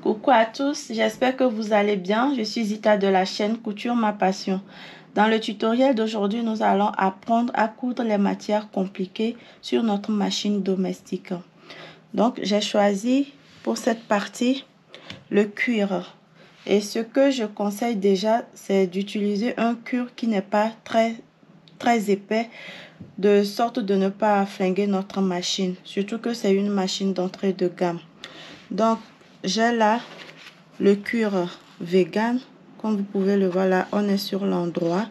Coucou à tous, j'espère que vous allez bien. Je suis Zita de la chaîne Couture ma passion. Dans le tutoriel d'aujourd'hui, nous allons apprendre à coudre les matières compliquées sur notre machine domestique. Donc, j'ai choisi pour cette partie le cuir. Et ce que je conseille déjà, c'est d'utiliser un cuir qui n'est pas très épais, de sorte de ne pas flinguer notre machine. Surtout que c'est une machine d'entrée de gamme. Donc, j'ai là le cuir vegan. Comme vous pouvez le voir là, on est sur l'endroit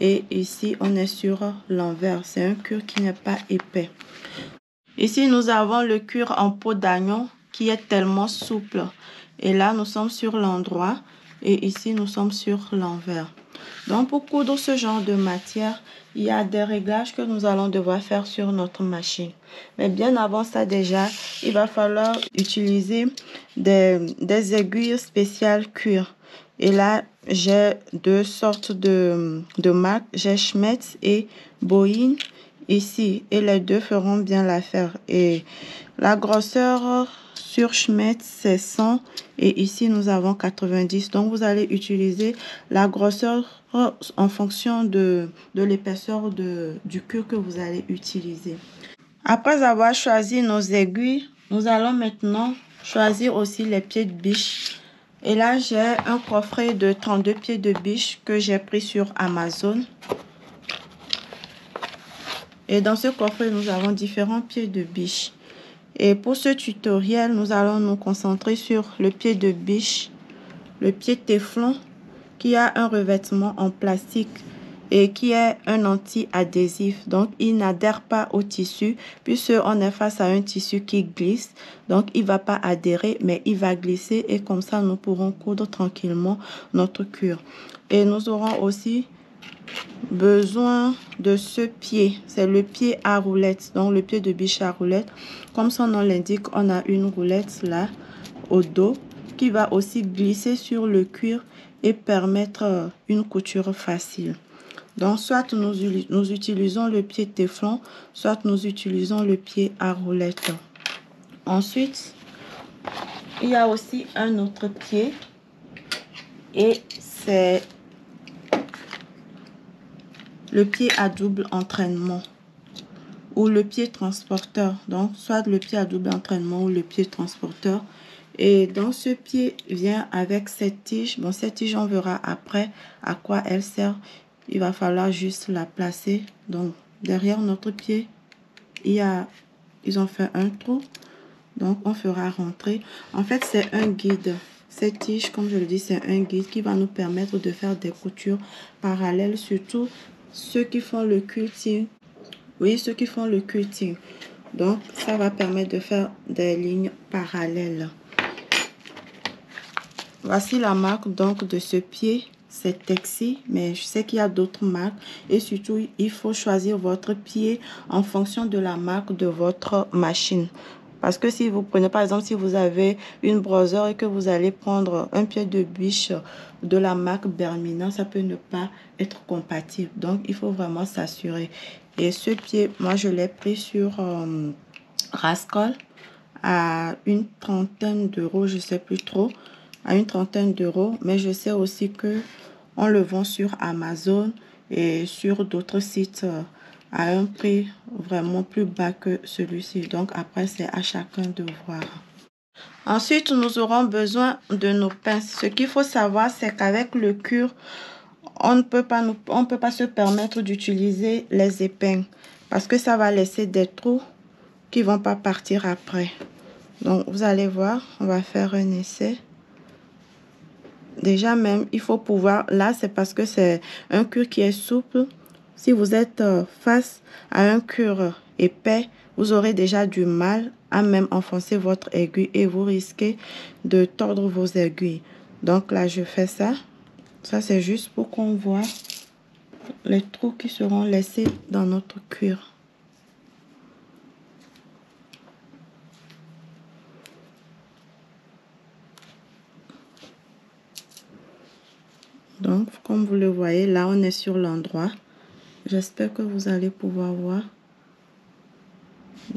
et ici on est sur l'envers. C'est un cuir qui n'est pas épais. Ici nous avons le cuir en peau d'agneau qui est tellement souple. Et là nous sommes sur l'endroit et ici nous sommes sur l'envers. Donc pour coudre ce genre de matière, il y a des réglages que nous allons devoir faire sur notre machine. Mais bien avant ça déjà, il va falloir utiliser des aiguilles spéciales cuir. Et là, j'ai deux sortes de marques. J'ai Schmetz et Bohin ici. Et les deux feront bien l'affaire. Et la grosseur sur Schmetz, c'est 100. Et ici, nous avons 90. Donc, vous allez utiliser la grosseur en fonction de l'épaisseur du cuir que vous allez utiliser. Après avoir choisi nos aiguilles, nous allons maintenant choisir aussi les pieds de biche. Et là, j'ai un coffret de 32 pieds de biche que j'ai pris sur Amazon. Et dans ce coffret, nous avons différents pieds de biche. Et pour ce tutoriel, nous allons nous concentrer sur le pied de biche, le pied téflon, qui a un revêtement en plastique et qui est un anti-adhésif. Donc, il n'adhère pas au tissu puisqu'on est face à un tissu qui glisse. Donc, il ne va pas adhérer, mais il va glisser et comme ça, nous pourrons coudre tranquillement notre cuir. Et nous aurons aussi besoin de ce pied. C'est le pied à roulette. Donc, le pied de biche à roulette. Comme son nom l'indique, on a une roulette là au dos qui va aussi glisser sur le cuir et permettre une couture facile. Donc, soit nous utilisons le pied téflon, soit nous utilisons le pied à roulette. Ensuite, il y a aussi un autre pied et c'est le pied à double entraînement ou le pied transporteur. Donc, soit le pied à double entraînement ou le pied transporteur. Et donc, ce pied vient avec cette tige. Bon, cette tige, on verra après à quoi elle sert. Il va falloir juste la placer. Donc, derrière notre pied, ils ont fait un trou. Donc, on fera rentrer. En fait, c'est un guide. Cette tige, comme je le dis, c'est un guide qui va nous permettre de faire des coutures parallèles. Surtout ceux qui font le quilting. Oui, ceux qui font le quilting. Donc, ça va permettre de faire des lignes parallèles. Voici la marque donc de ce pied. C'est Texi, mais je sais qu'il y a d'autres marques. Et surtout, il faut choisir votre pied en fonction de la marque de votre machine. Parce que si vous prenez, par exemple, si vous avez une brosseur et que vous allez prendre un pied de biche de la marque Bermina, ça peut ne pas être compatible. Donc, il faut vraiment s'assurer. Et ce pied, moi, je l'ai pris sur Rascol à une trentaine d'euros, je sais plus trop, à une trentaine d'euros. Mais je sais aussi que on le vend sur Amazon et sur d'autres sites à un prix vraiment plus bas que celui-ci. Donc après, c'est à chacun de voir. Ensuite, nous aurons besoin de nos pinces. Ce qu'il faut savoir, c'est qu'avec le cuir, on ne peut pas se permettre d'utiliser les épingles parce que ça va laisser des trous qui vont pas partir après. Donc, vous allez voir, on va faire un essai. Déjà même, il faut pouvoir, là, c'est parce que c'est un cuir qui est souple. Si vous êtes face à un cuir épais, vous aurez déjà du mal à même enfoncer votre aiguille et vous risquez de tordre vos aiguilles. Donc là, je fais ça. Ça, c'est juste pour qu'on voit les trous qui seront laissés dans notre cuir. Donc, comme vous le voyez, là, on est sur l'endroit. J'espère que vous allez pouvoir voir.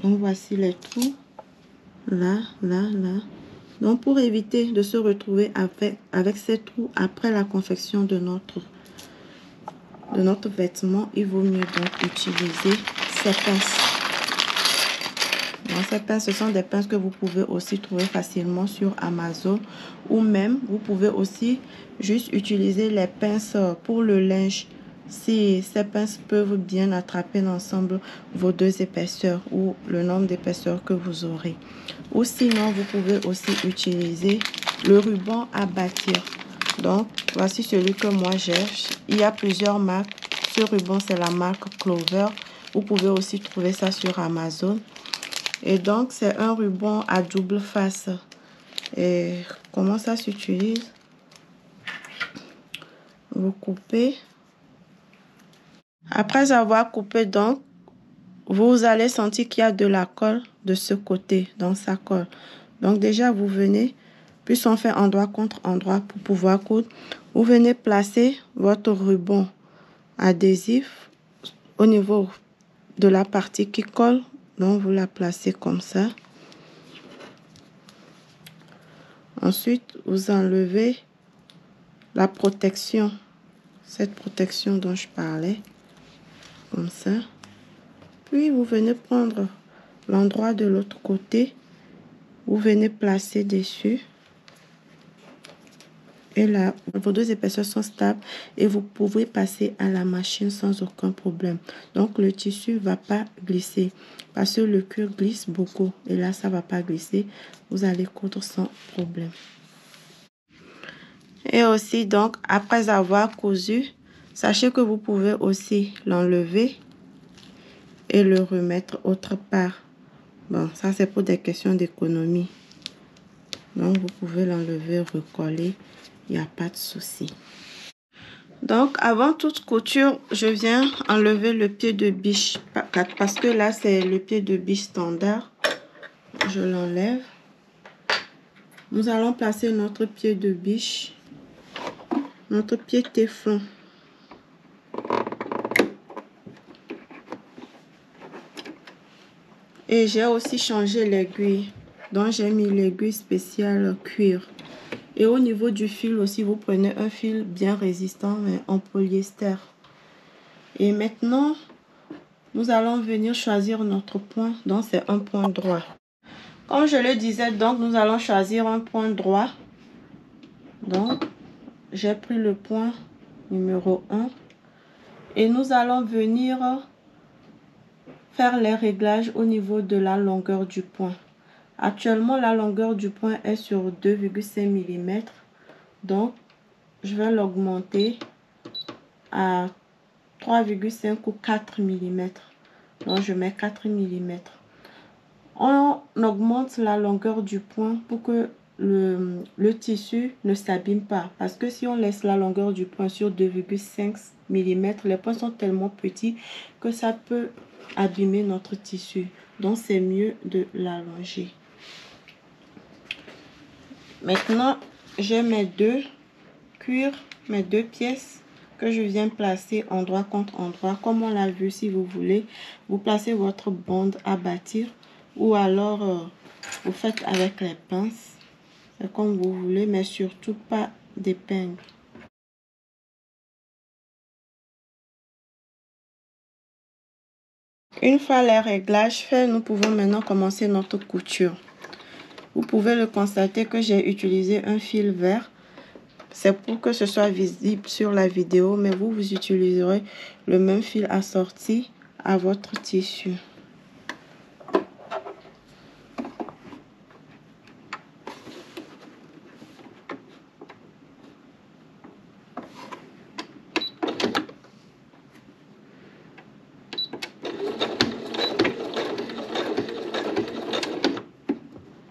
Donc, voici les trous. Là, là, là. Donc, pour éviter de se retrouver avec ces trous après la confection de notre vêtement, il vaut mieux donc utiliser ces pinces. Donc, ces pinces, ce sont des pinces que vous pouvez aussi trouver facilement sur Amazon, ou même vous pouvez aussi juste utiliser les pinces pour le linge. Si ces pinces peuvent bien attraper ensemble vos deux épaisseurs ou le nombre d'épaisseurs que vous aurez. Ou sinon, vous pouvez aussi utiliser le ruban à bâtir. Donc, voici celui que moi j'ai. Il y a plusieurs marques. Ce ruban, c'est la marque Clover. Vous pouvez aussi trouver ça sur Amazon. Et donc, c'est un ruban à double face. Et comment ça s'utilise? Vous coupez. Après avoir coupé, donc, vous allez sentir qu'il y a de la colle de ce côté. Donc, ça colle. Donc, déjà, vous venez, puis on fait endroit contre endroit pour pouvoir coudre. Vous venez placer votre ruban adhésif au niveau de la partie qui colle. Donc, vous la placez comme ça. Ensuite, vous enlevez la protection, cette protection dont je parlais, comme ça. Puis, vous venez prendre l'endroit de l'autre côté, vous venez placer dessus. Et là, vos deux épaisseurs sont stables et vous pouvez passer à la machine sans aucun problème. Donc, le tissu ne va pas glisser parce que le cuir glisse beaucoup. Et là, ça ne va pas glisser. Vous allez coudre sans problème. Et aussi, donc, après avoir cousu, sachez que vous pouvez aussi l'enlever et le remettre autre part. Bon, ça, c'est pour des questions d'économie. Donc, vous pouvez l'enlever, recoller. Il n'y a pas de souci. Donc, avant toute couture, je viens enlever le pied de biche. Parce que là, c'est le pied de biche standard. Je l'enlève. Nous allons placer notre pied de biche. Notre pied téflon. Et j'ai aussi changé l'aiguille. Donc, j'ai mis l'aiguille spéciale cuir. Et au niveau du fil aussi, vous prenez un fil bien résistant, mais en polyester. Et maintenant, nous allons venir choisir notre point. Donc, c'est un point droit. Comme je le disais, donc, nous allons choisir un point droit. Donc, j'ai pris le point numéro 1. Et nous allons venir faire les réglages au niveau de la longueur du point. Actuellement, la longueur du point est sur 2,5 mm. Donc, je vais l'augmenter à 3,5 ou 4 mm. Donc, je mets 4 mm. On augmente la longueur du point pour que le tissu ne s'abîme pas. Parce que si on laisse la longueur du point sur 2,5 mm, les points sont tellement petits que ça peut abîmer notre tissu. Donc, c'est mieux de l'allonger. Maintenant, j'ai mes deux cuirs, mes deux pièces que je viens placer endroit contre endroit. Comme on l'a vu, si vous voulez, vous placez votre bande à bâtir ou alors vous faites avec les pinces. C'est comme vous voulez, mais surtout pas d'épingle. Une fois les réglages faits, nous pouvons maintenant commencer notre couture. Vous pouvez le constater que j'ai utilisé un fil vert. C'est pour que ce soit visible sur la vidéo, mais vous utiliserez le même fil assorti à votre tissu.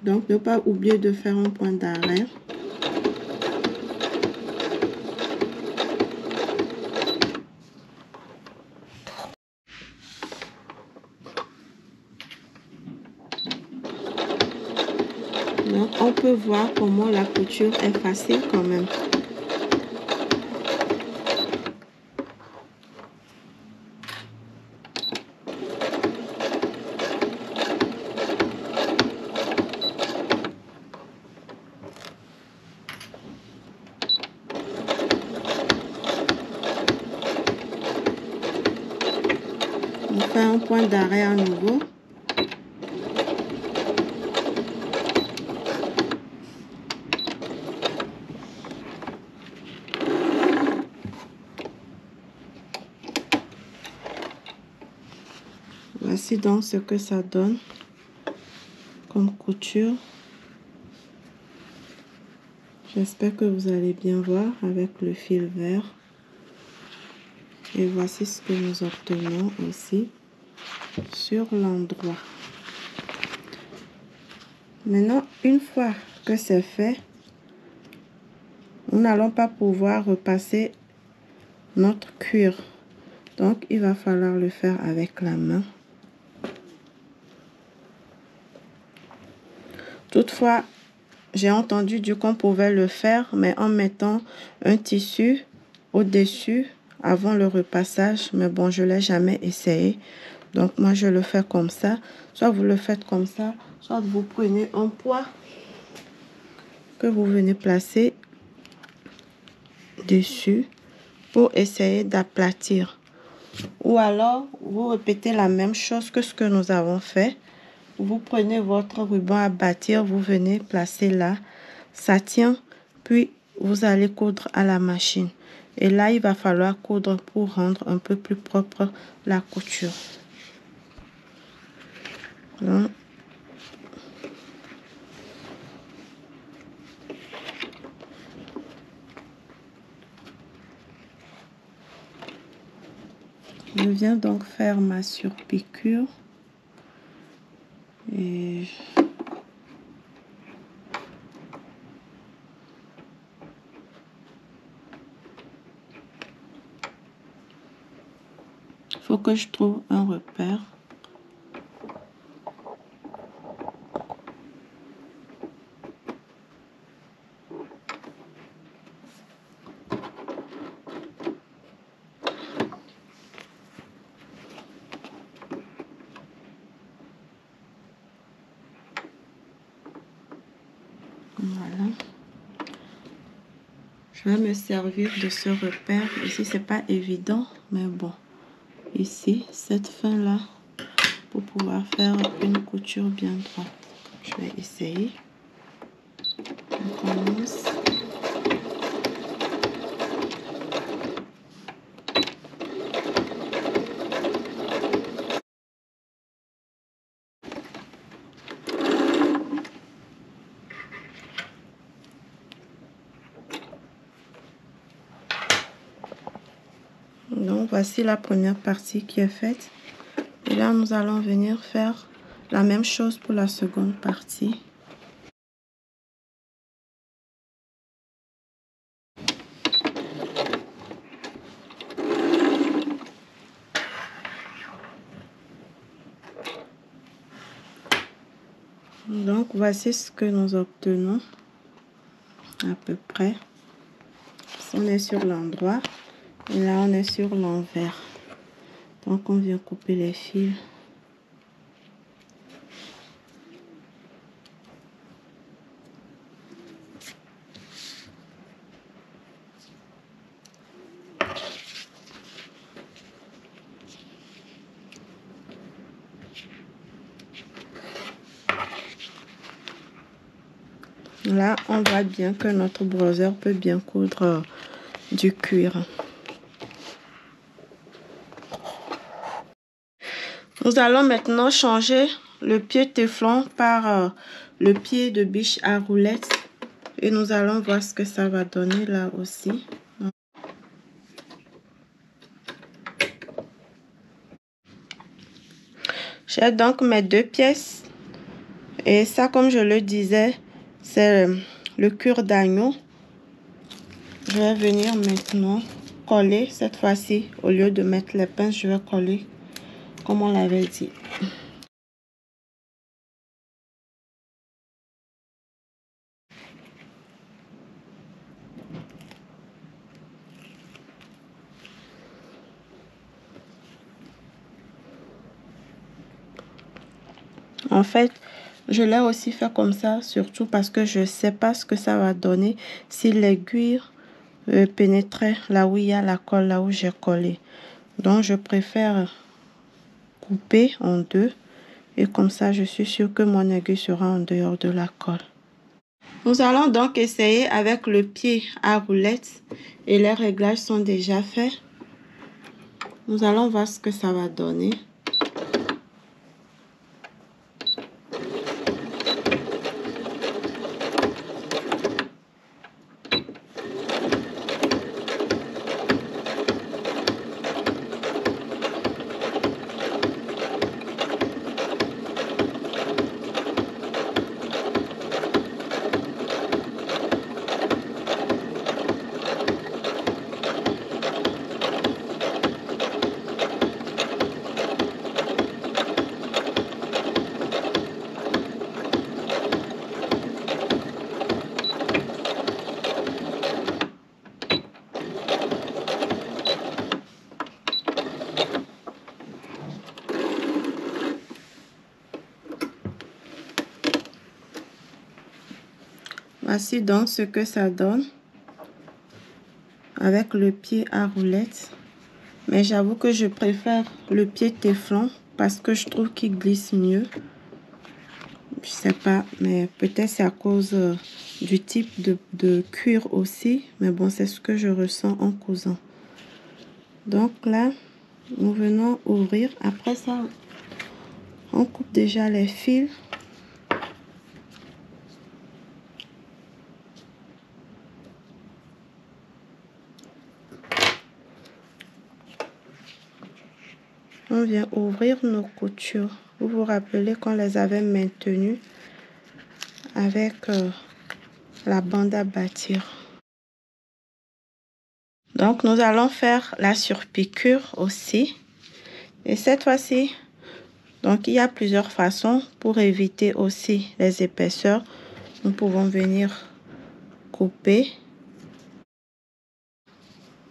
Donc, ne pas oublier de faire un point d'arrêt. Donc, on peut voir comment la couture est facile quand même. point d'arrêt à nouveau. Voici donc ce que ça donne comme couture. J'espère que vous allez bien voir avec le fil vert. Et voici ce que nous obtenons aussi sur l'endroit. Maintenant, une fois que c'est fait, nous n'allons pas pouvoir repasser notre cuir. Donc, il va falloir le faire avec la main. Toutefois, j'ai entendu dire qu'on pouvait le faire, mais en mettant un tissu au-dessus avant le repassage. Mais bon, je ne l'ai jamais essayé. Donc, moi, je le fais comme ça. Soit vous le faites comme ça, soit vous prenez un poids que vous venez placer dessus pour essayer d'aplatir. Ou alors, vous répétez la même chose que ce que nous avons fait. Vous prenez votre ruban à bâtir, vous venez placer là, ça tient, puis vous allez coudre à la machine. Et là, il va falloir coudre pour rendre un peu plus propre la couture. Donc, je viens donc faire ma surpiqûre. Et faut que je trouve un repère. Voilà. Je vais me servir de ce repère. Ici, c'est pas évident, mais bon. Ici, cette fin là, pour pouvoir faire une couture bien droite. Je vais essayer. On commence. Donc, voici la première partie qui est faite. Et là, nous allons venir faire la même chose pour la seconde partie. Donc, voici ce que nous obtenons à peu près. On est sur l'endroit et là, on est sur l'envers. Donc, on vient couper les fils. Là, on voit bien que notre brosseur peut bien coudre du cuir. Nous allons maintenant changer le pied téflon par le pied de biche à roulettes. Et nous allons voir ce que ça va donner là aussi. J'ai donc mes deux pièces. Et ça, comme je le disais, c'est le cuir d'agneau. Je vais venir maintenant coller cette fois-ci. Au lieu de mettre les pinces, je vais coller comme on l'avait dit. En fait, je l'ai aussi fait comme ça, surtout parce que je ne sais pas ce que ça va donner si l'aiguille pénétrait là où il y a la colle, là où j'ai collé. Donc, je préfère couper en deux. Et comme ça, je suis sûre que mon aiguille sera en dehors de la colle. Nous allons donc essayer avec le pied à roulette et les réglages sont déjà faits. Nous allons voir ce que ça va donner. Voici donc ce que ça donne avec le pied à roulette. Mais j'avoue que je préfère le pied téflon parce que je trouve qu'il glisse mieux. Je sais pas, mais peut-être c'est à cause du type de cuir aussi. Mais bon, c'est ce que je ressens en cousant. Donc là, nous venons ouvrir. Après ça, on coupe déjà les fils. On vient ouvrir nos coutures. Vous vous rappelez qu'on les avait maintenues avec la bande à bâtir. Donc, nous allons faire la surpiqûre aussi. Et cette fois-ci, donc il y a plusieurs façons pour éviter aussi les épaisseurs. Nous pouvons venir couper.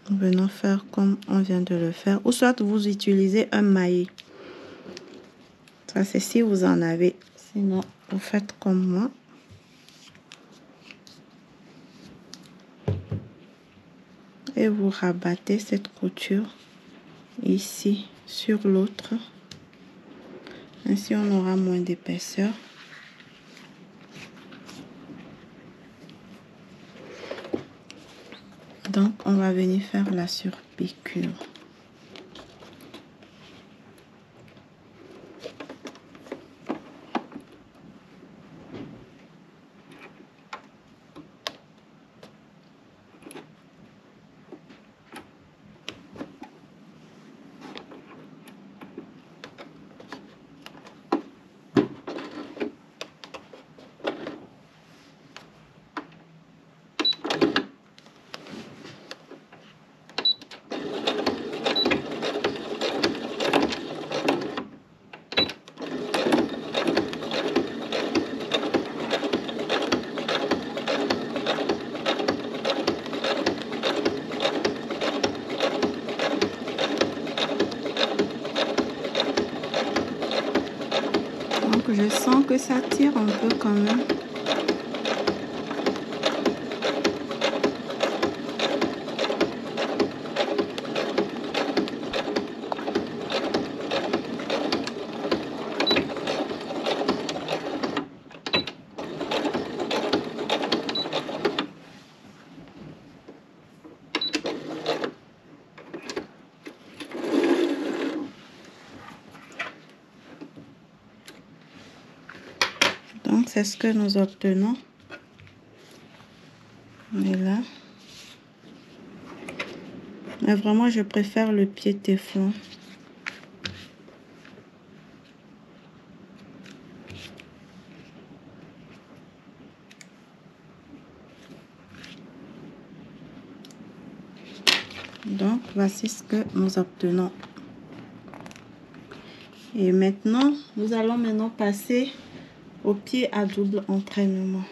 Nous venons faire comme on vient de le faire. Ou soit vous utilisez un maillet. Ça, c'est si vous en avez. Sinon, vous faites comme moi. Et vous rabattez cette couture ici sur l'autre. Ainsi, on aura moins d'épaisseur. Donc, on va venir faire la surpiqûre. Je sens que ça tire un peu quand même. Donc, c'est ce que nous obtenons. Et là. Mais vraiment, je préfère le pied téflon. Donc, voici ce que nous obtenons. Et maintenant, nous allons passer au pied à double entraînement.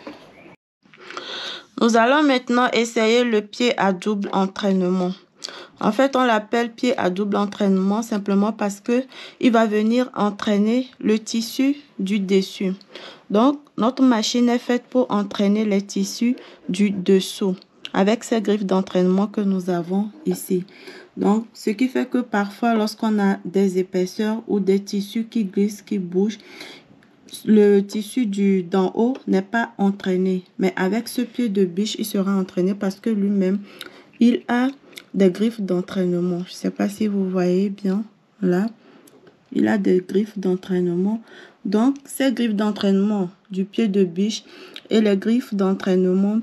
Nous allons maintenant essayer le pied à double entraînement. En fait, on l'appelle pied à double entraînement simplement parce que il va venir entraîner le tissu du dessus. Donc, notre machine est faite pour entraîner les tissus du dessous avec ces griffes d'entraînement que nous avons ici. Donc, ce qui fait que parfois, lorsqu'on a des épaisseurs ou des tissus qui glissent, qui bougent, le tissu d'en haut n'est pas entraîné. Mais avec ce pied de biche, il sera entraîné parce que lui-même, il a des griffes d'entraînement. Je ne sais pas si vous voyez bien là. Il a des griffes d'entraînement. Donc, ces griffes d'entraînement du pied de biche et les griffes d'entraînement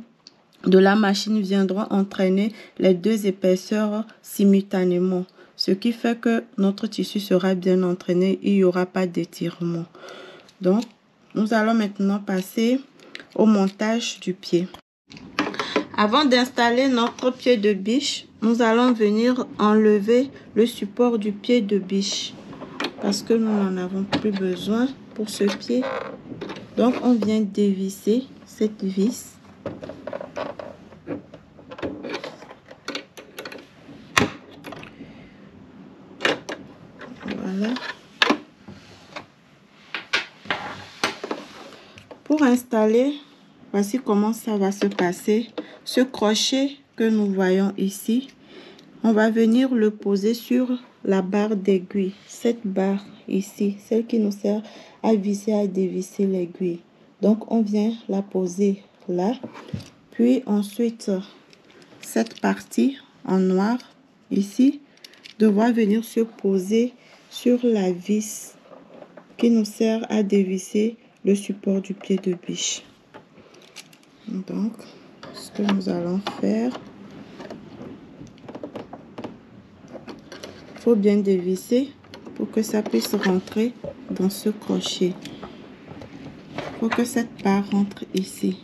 de la machine viendront entraîner les deux épaisseurs simultanément. Ce qui fait que notre tissu sera bien entraîné. Il n'y aura pas d'étirement. Donc, nous allons maintenant passer au montage du pied. Avant d'installer notre pied de biche, nous allons venir enlever le support du pied de biche parce que nous n'en avons plus besoin pour ce pied. Donc, on vient dévisser cette vis. Voilà. Pour installer, voici comment ça va se passer. Ce crochet que nous voyons ici, on va venir le poser sur la barre d'aiguille. Cette barre ici, celle qui nous sert à visser, à dévisser l'aiguille. Donc, on vient la poser là. Puis ensuite, cette partie en noir ici devra venir se poser sur la vis qui nous sert à dévisser le support du pied de biche. Donc, ce que nous allons faire, il faut bien dévisser pour que ça puisse rentrer dans ce crochet. Il faut que cette barre rentre ici.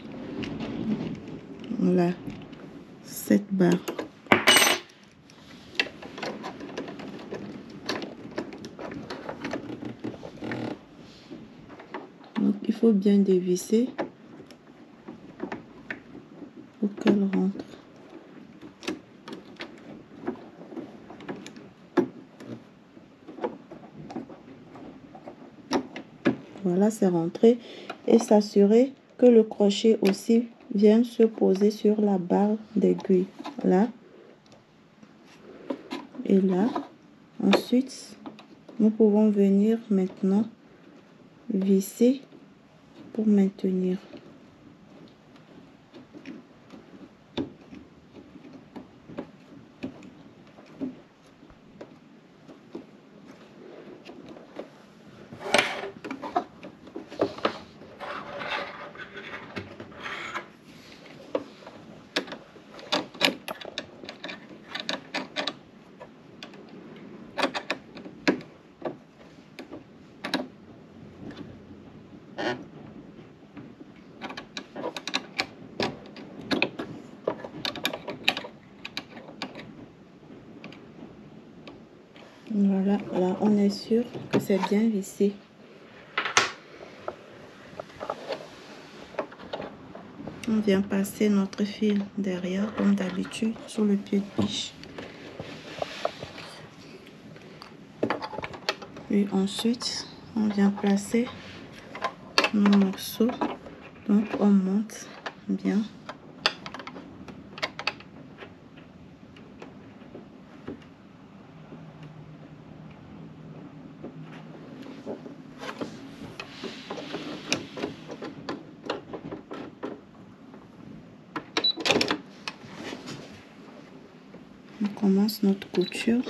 Voilà, cette barre. Donc, il faut bien dévisser pour qu'elle rentre. Voilà, c'est rentré. Et s'assurer que le crochet aussi vient se poser sur la barre d'aiguille. Là. Et là. Ensuite, nous pouvons venir maintenant visser pour maintenir. Voilà, là on est sûr que c'est bien vissé. On vient passer notre fil derrière comme d'habitude sur le pied de biche. Puis ensuite, on vient placer nos morceaux. Donc on monte bien. On commence notre couture.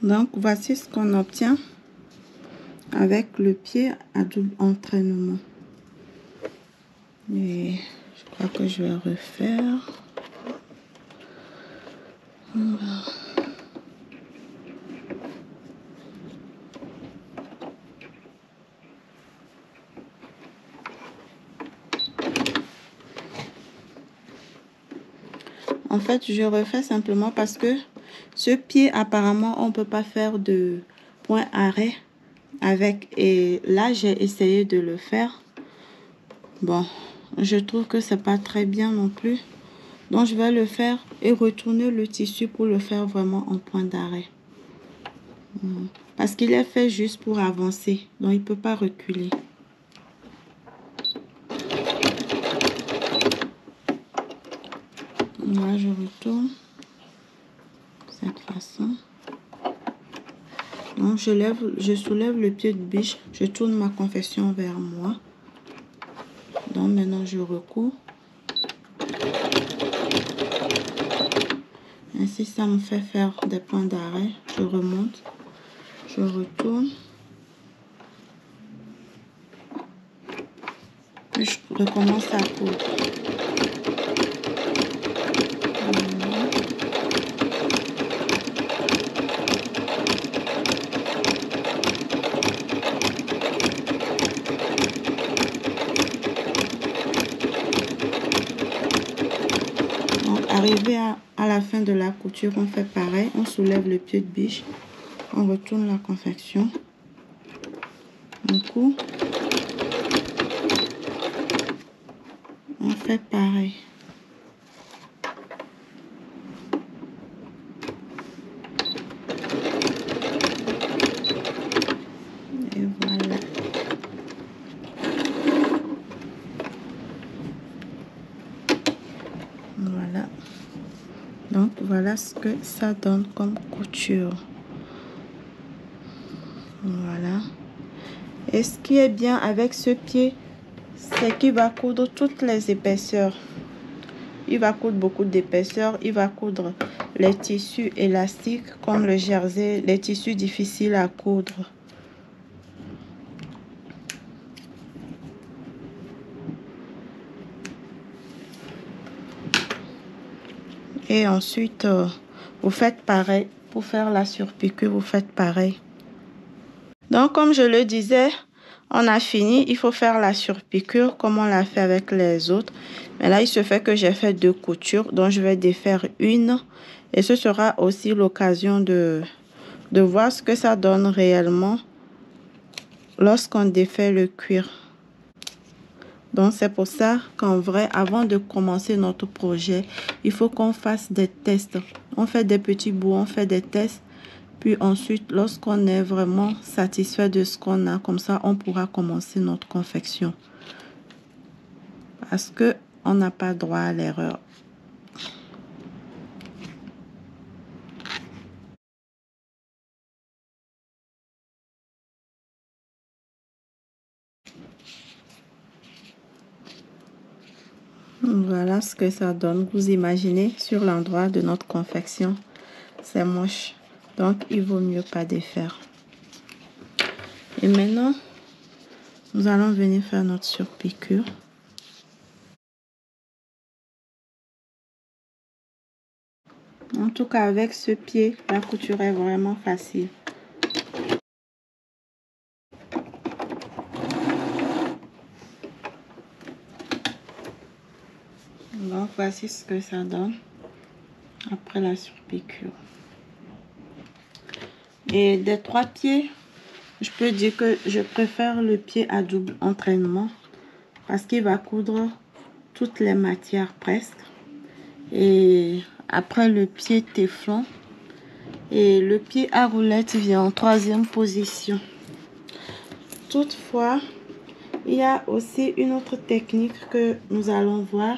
Donc, voici ce qu'on obtient avec le pied à double entraînement. Et je crois que je vais refaire. Voilà. En fait, je refais simplement parce que ce pied, apparemment, on ne peut pas faire de point arrêt avec. Et là, j'ai essayé de le faire. Bon, je trouve que c'est pas très bien non plus. Donc, je vais le faire et retourner le tissu pour le faire vraiment en point d'arrêt. Parce qu'il est fait juste pour avancer. Donc, il ne peut pas reculer. Là, je retourne de cette façon. Donc, je soulève le pied de biche. Je tourne ma confection vers moi. Donc, maintenant, je recours. Ainsi, ça me fait faire des points d'arrêt. Je remonte. Je retourne. Puis, je recommence à coudre. Arrivé à la fin de la couture, on fait pareil, on soulève le pied de biche, on retourne la confection, on coud, on fait pareil. Et voilà. Voilà. Donc, voilà ce que ça donne comme couture. Voilà. Et ce qui est bien avec ce pied, c'est qu'il va coudre toutes les épaisseurs. Il va coudre beaucoup d'épaisseur. Il va coudre les tissus élastiques comme le jersey, les tissus difficiles à coudre. Et ensuite, vous faites pareil. Pour faire la surpiqûre, vous faites pareil. Donc, comme je le disais, on a fini. Il faut faire la surpiqûre comme on l'a fait avec les autres. Mais là, il se fait que j'ai fait 2 coutures. Donc, je vais défaire une. Et ce sera aussi l'occasion de voir ce que ça donne réellement lorsqu'on défait le cuir. Donc, c'est pour ça qu'en vrai, avant de commencer notre projet, il faut qu'on fasse des tests. On fait des petits bouts, on fait des tests. Puis ensuite, lorsqu'on est vraiment satisfait de ce qu'on a, comme ça, on pourra commencer notre confection. Parce que on n'a pas droit à l'erreur. Voilà ce que ça donne. Vous imaginez sur l'endroit de notre confection. C'est moche. Donc, il vaut mieux pas défaire. Et maintenant, nous allons venir faire notre surpiqûre. En tout cas, avec ce pied, la couture est vraiment facile. Donc, voici ce que ça donne après la surpiqûre. Et des 3 pieds, je peux dire que je préfère le pied à double entraînement parce qu'il va coudre toutes les matières presque. Et après le pied téflon. Et le pied à roulette vient en 3e position. Toutefois, il y a aussi une autre technique que nous allons voir.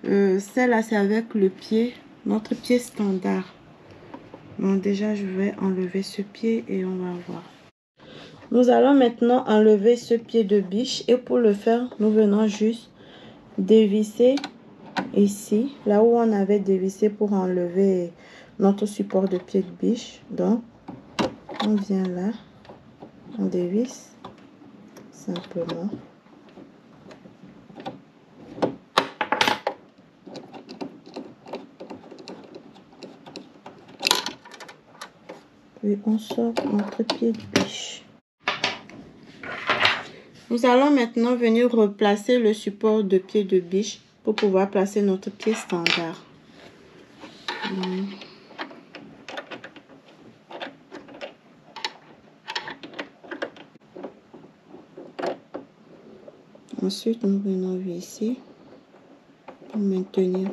Celle-là, c'est avec le pied, notre pied standard. Donc déjà, je vais enlever ce pied et on va voir. Nous allons maintenant enlever ce pied de biche. Et pour le faire, nous venons juste dévisser ici, là où on avait dévissé pour enlever notre support de pied de biche. Donc, On vient là, on dévisse simplement. Puis on sort notre pied de biche. Nous allons maintenant venir replacer le support de pied de biche pour pouvoir placer notre pied standard. Ensuite, nous venons visser pour maintenir.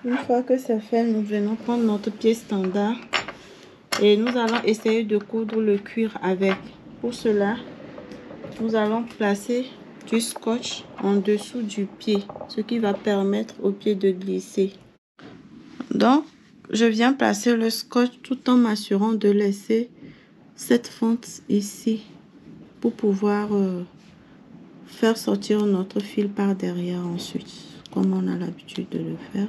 Une fois que c'est fait, nous venons prendre notre pied standard et nous allons essayer de coudre le cuir avec. Pour cela, nous allons placer du scotch en dessous du pied, ce qui va permettre au pied de glisser. Donc, je viens placer le scotch tout en m'assurant de laisser cette fente ici pour pouvoir faire sortir notre fil par derrière ensuite, comme on a l'habitude de le faire.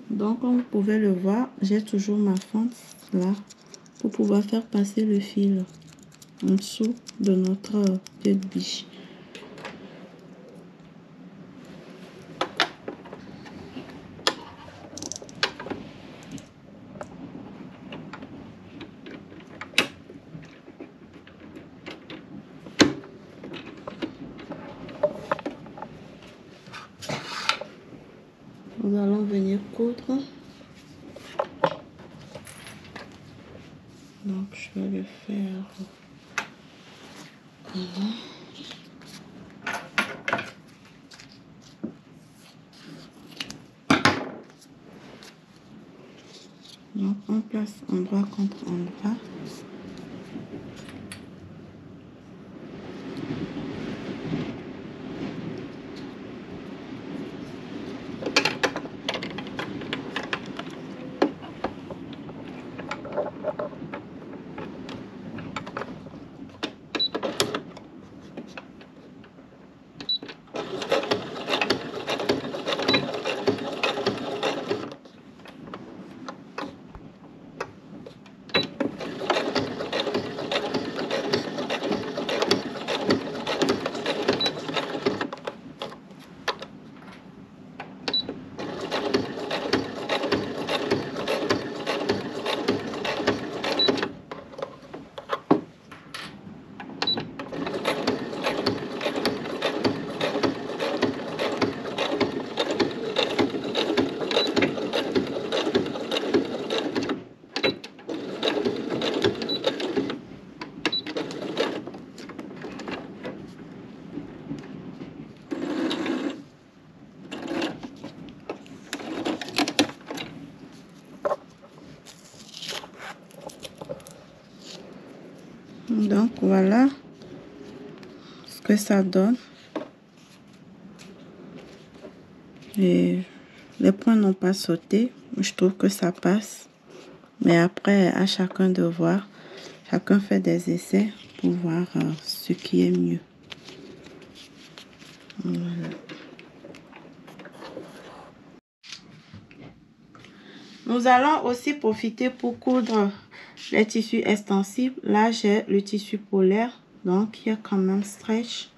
Donc, comme vous pouvez le voir, j'ai toujours ma fente là pour pouvoir faire passer le fil en dessous de notre pied de biche. Nous allons venir coudre. Donc, je vais le faire. Donc, on place endroit contre endroit. Donc voilà ce que ça donne. Et les points n'ont pas sauté. Je trouve que ça passe. Mais après, à chacun de voir. Chacun fait des essais pour voir ce qui est mieux. Voilà. Nous allons aussi profiter pour coudre les tissus extensibles. Là, j'ai le tissu polaire. Donc, il y a quand même stretch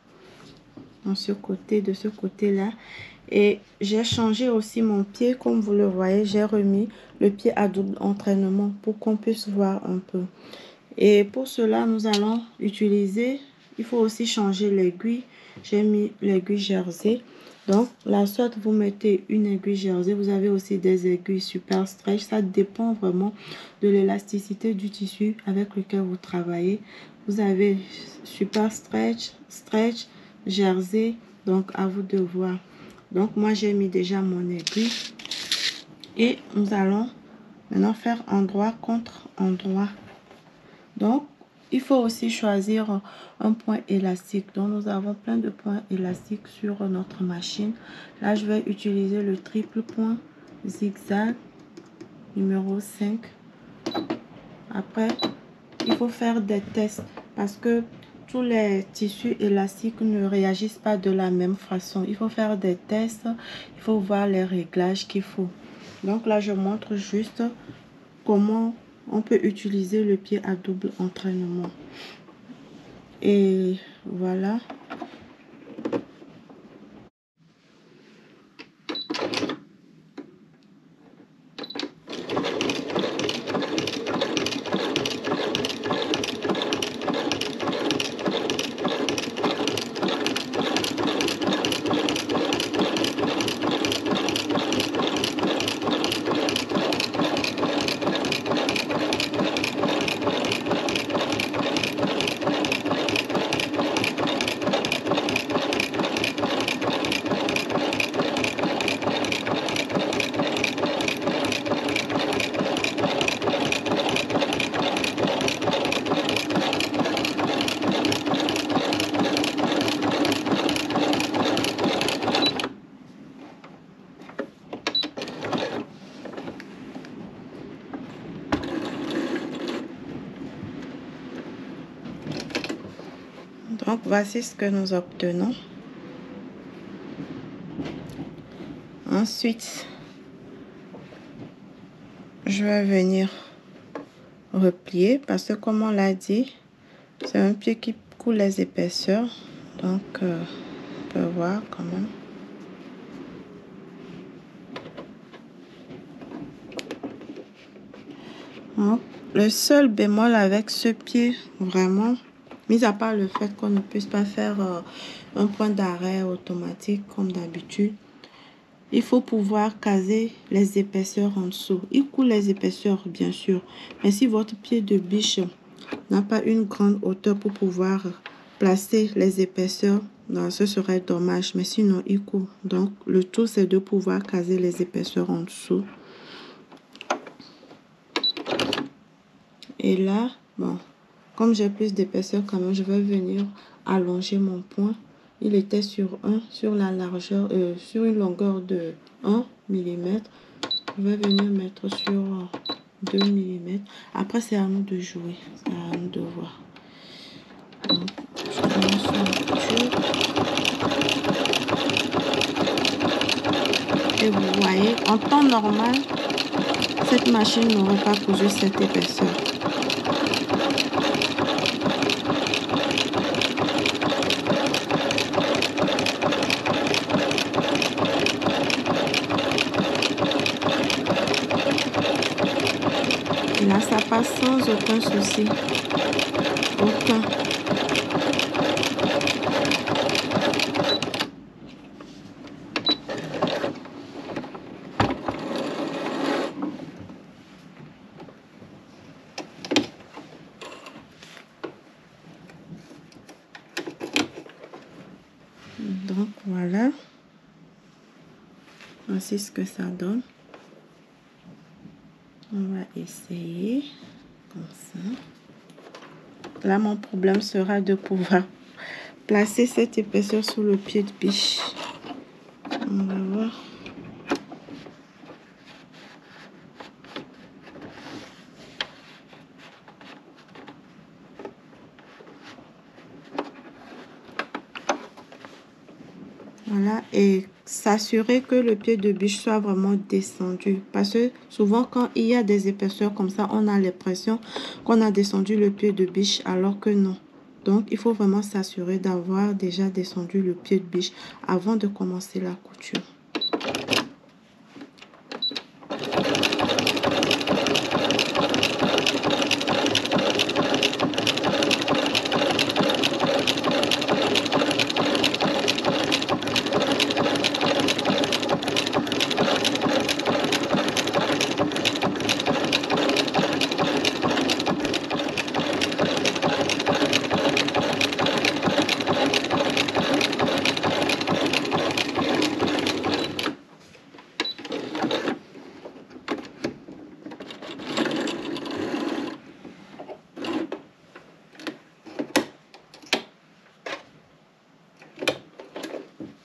dans ce côté, de ce côté-là. Et j'ai changé aussi mon pied. Comme vous le voyez, j'ai remis le pied à double entraînement pour qu'on puisse voir un peu. Et pour cela, nous allons utiliser, il faut aussi changer l'aiguille. J'ai mis l'aiguille jersey. Donc, là, soit vous mettez une aiguille jersey, vous avez aussi des aiguilles super stretch. Ça dépend vraiment de l'élasticité du tissu avec lequel vous travaillez. Vous avez super stretch, stretch, jersey. Donc, à vous de voir. Donc, moi, j'ai mis déjà mon aiguille. Et nous allons maintenant faire endroit contre endroit. Donc, il faut aussi choisir un point élastique. Donc, nous avons plein de points élastiques sur notre machine. Là, je vais utiliser le triple point zigzag numéro 5. Après, il faut faire des tests parce que tous les tissus élastiques ne réagissent pas de la même façon. Il faut faire des tests. Il faut voir les réglages qu'il faut. Donc là, je montre juste comment on peut utiliser le pied à double entraînement. Et voilà. Donc, voici ce que nous obtenons. Ensuite, je vais venir replier parce que comme on l'a dit, c'est un pied qui coule les épaisseurs. Donc, on peut voir quand même. Donc, le seul bémol avec ce pied, vraiment, mis à part le fait qu'on ne puisse pas faire un point d'arrêt automatique comme d'habitude, il faut pouvoir caser les épaisseurs en dessous. Il coule les épaisseurs, bien sûr. Mais si votre pied de biche n'a pas une grande hauteur pour pouvoir placer les épaisseurs, non, ce serait dommage. Mais sinon, il coule. Donc, le tout, c'est de pouvoir caser les épaisseurs en dessous. Et là, bon, comme j'ai plus d'épaisseur quand même, je vais venir allonger mon point. Il était sur la largeur, sur une longueur de 1 mm. Je vais venir mettre sur 2 mm. Après, c'est à nous de jouer. C'est à nous de voir. Donc, je commence la couture. Et vous voyez, en temps normal, cette machine n'aurait pas posé cette épaisseur. Et là, ça passe sans aucun souci. Aucun. Donc voilà, voici ce que ça donne. On va essayer comme ça. Là, mon problème sera de pouvoir placer cette épaisseur sous le pied de biche. On va voir. Voilà, et s'assurer que le pied de biche soit vraiment descendu. Parce que souvent, quand il y a des épaisseurs comme ça, on a l'impression qu'on a descendu le pied de biche alors que non. Donc, il faut vraiment s'assurer d'avoir déjà descendu le pied de biche avant de commencer la couture.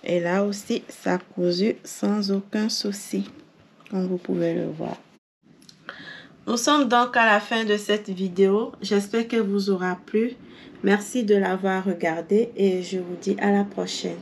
Et là aussi, ça a cousu sans aucun souci, comme vous pouvez le voir. Nous sommes donc à la fin de cette vidéo. J'espère qu'elle vous aura plu. Merci de l'avoir regardée et je vous dis à la prochaine.